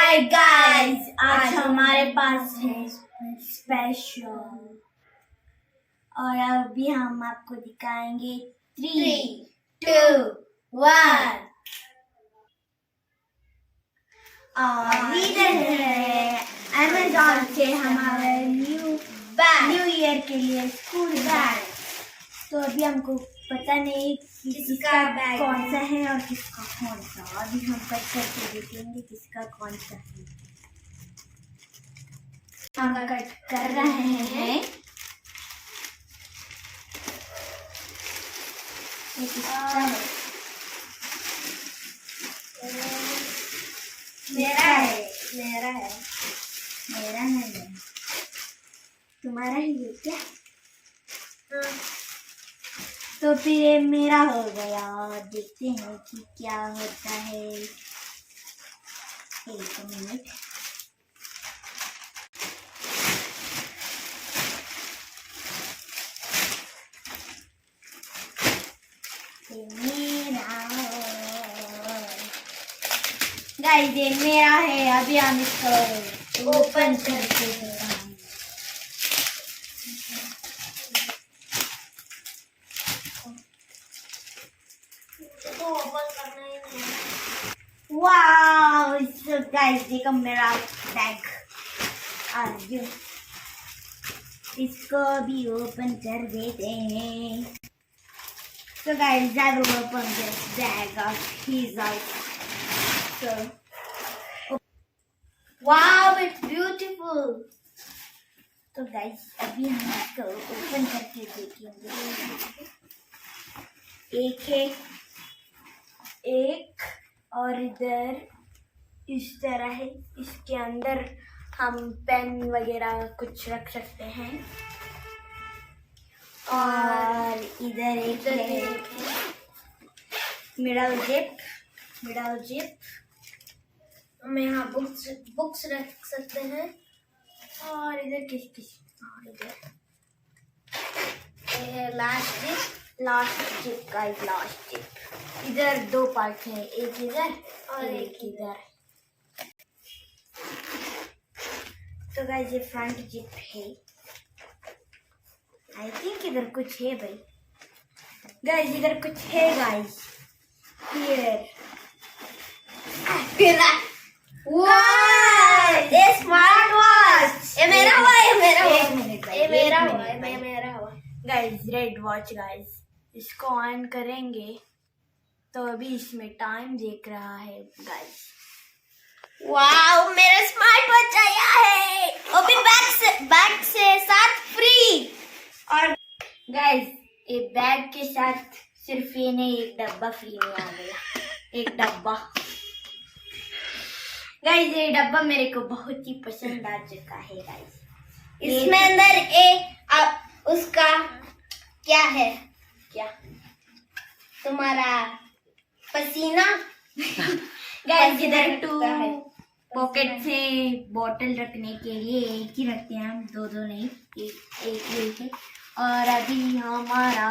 Hi guys, आज हमारे पास है स्पेशल और अभी हम आपको दिखाएंगे 3, 2, 1 और इधर है अमेज़न से हमारा न्यू ईयर के लिए स्कूल बैग। तो अभी हमको पता नहीं किसका बैग कौन सा है और किसका कौन सा। अभी हम कट करके देखेंगे किसका कौन सा है। हम कट कर रहे हैं। मेरा नहीं है, तुम्हारा ही है क्या? तो फिर ये मेरा हो गया। देखते हैं कि क्या होता है। एक मिनट। गाइस ये मेरा है। अभी हम इसको ओपन करते हैं। वाओ, सो गाइस देखो मेरा बैग। आज इसको भी ओपन कर देते हैं। So guys, I will open this bag of his out. So, wow, it's beautiful. तो guys, अभी हम इसको ओपन करके देखेंगे। एक और इधर इस तरह है। इसके अंदर हम पेन वगैरह कुछ रख सकते हैं। और इधर एक है मिडल जिप। हम यहाँ बुक्स रख सकते हैं। और इधर और इधर लास्ट जिप। इधर 2 पार्ट है, एक इधर और एक इधर। तो गाइस ये फ्रंट जिप है। आई थिंक इधर कुछ है भाई। गाइस इधर कुछ है गाइस। ये स्मार्ट वॉच। ये मेरा हुआ। Guys red watch guys. इसको ऑन करेंगे तो अभी इसमें टाइम देख रहा है गाइस। वाओ, मेरा स्मार्ट वॉच आया है। वो भी बैग से साथ फ्री। और गाइस ये बैग के साथ सिर्फ ये नहीं, एक डब्बा फ्री में आ गया। एक डब्बा। गाइस ये डब्बा मेरे को बहुत ही पसंद आ चुका है गाइस। इसमें अंदर उसका क्या है? क्या? तुम्हारा पसीना। गाइस इधर 2 पॉकेट से बोतल रखने के लिए एक ही रखते हैं हम, 2 नहीं, एक है। और अभी हमारा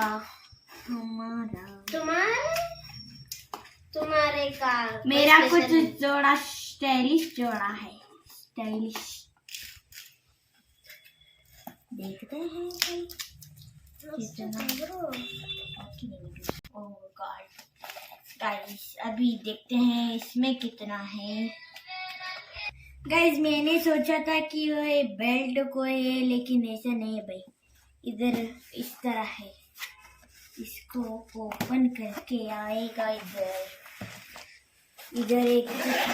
तुम्हारे का मेरा कुछ जोड़ा स्टाइलिश जोड़ा है। देखते हैं ओह गॉड गाइस, अभी देखते हैं इसमें कितना है। गाइस मैंने सोचा था कि ये बेल्ट को है, लेकिन ऐसा नहीं है भाई। इधर इस तरह है। इसको ओपन करके आएगा इधर एक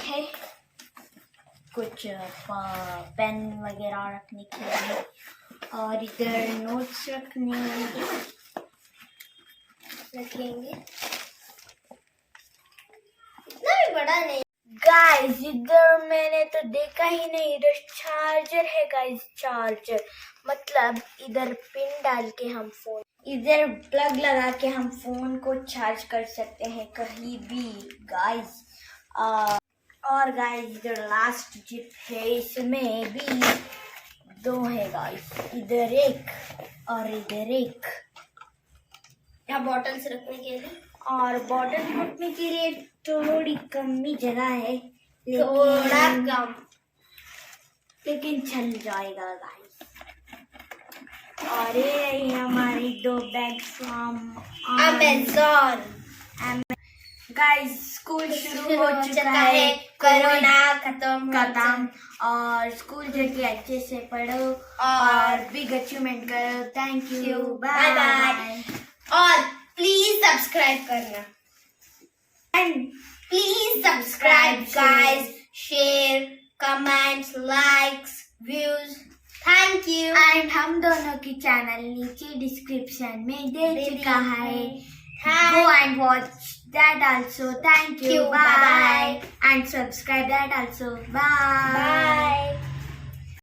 है कुछ पेन वगैरह रखने के लिए। और इधर नोट्स रखेंगे। इतना भी बड़ा नहीं। गाइस इधर मैंने तो देखा ही नहीं। इधर चार्जर है गाइस, चार्जर मतलब इधर पिन डाल के हम फोन, इधर प्लग लगा के हम फोन को चार्ज कर सकते हैं कहीं भी गाइस। और गाइस इधर लास्ट जिप है। इसमें भी 2 है गाइस, इधर एक और इधर एक। यहाँ बॉटल्स रखने के लिए, और बॉटल रखने के लिए थोड़ी कम ही जगह है। थोड़ा कम, लेकिन चल जाएगा गाइस। और ये रही हमारी 2 bag from Amazon. Guys school शुरू हो चुका है, कोरोना खत्म और स्कूल जाके अच्छे से पढ़ो और बिग अचीवमेंट करो। Thank you, bye bye. और प्लीज सब्सक्राइब करना and please subscribe guys, share, comments, likes, views. Thank you. And हम दोनों की चैनल नीचे डिस्क्रिप्शन में दे चुका है। Go and watch that also. Thank you. Bye. And subscribe that also. Bye. Bye.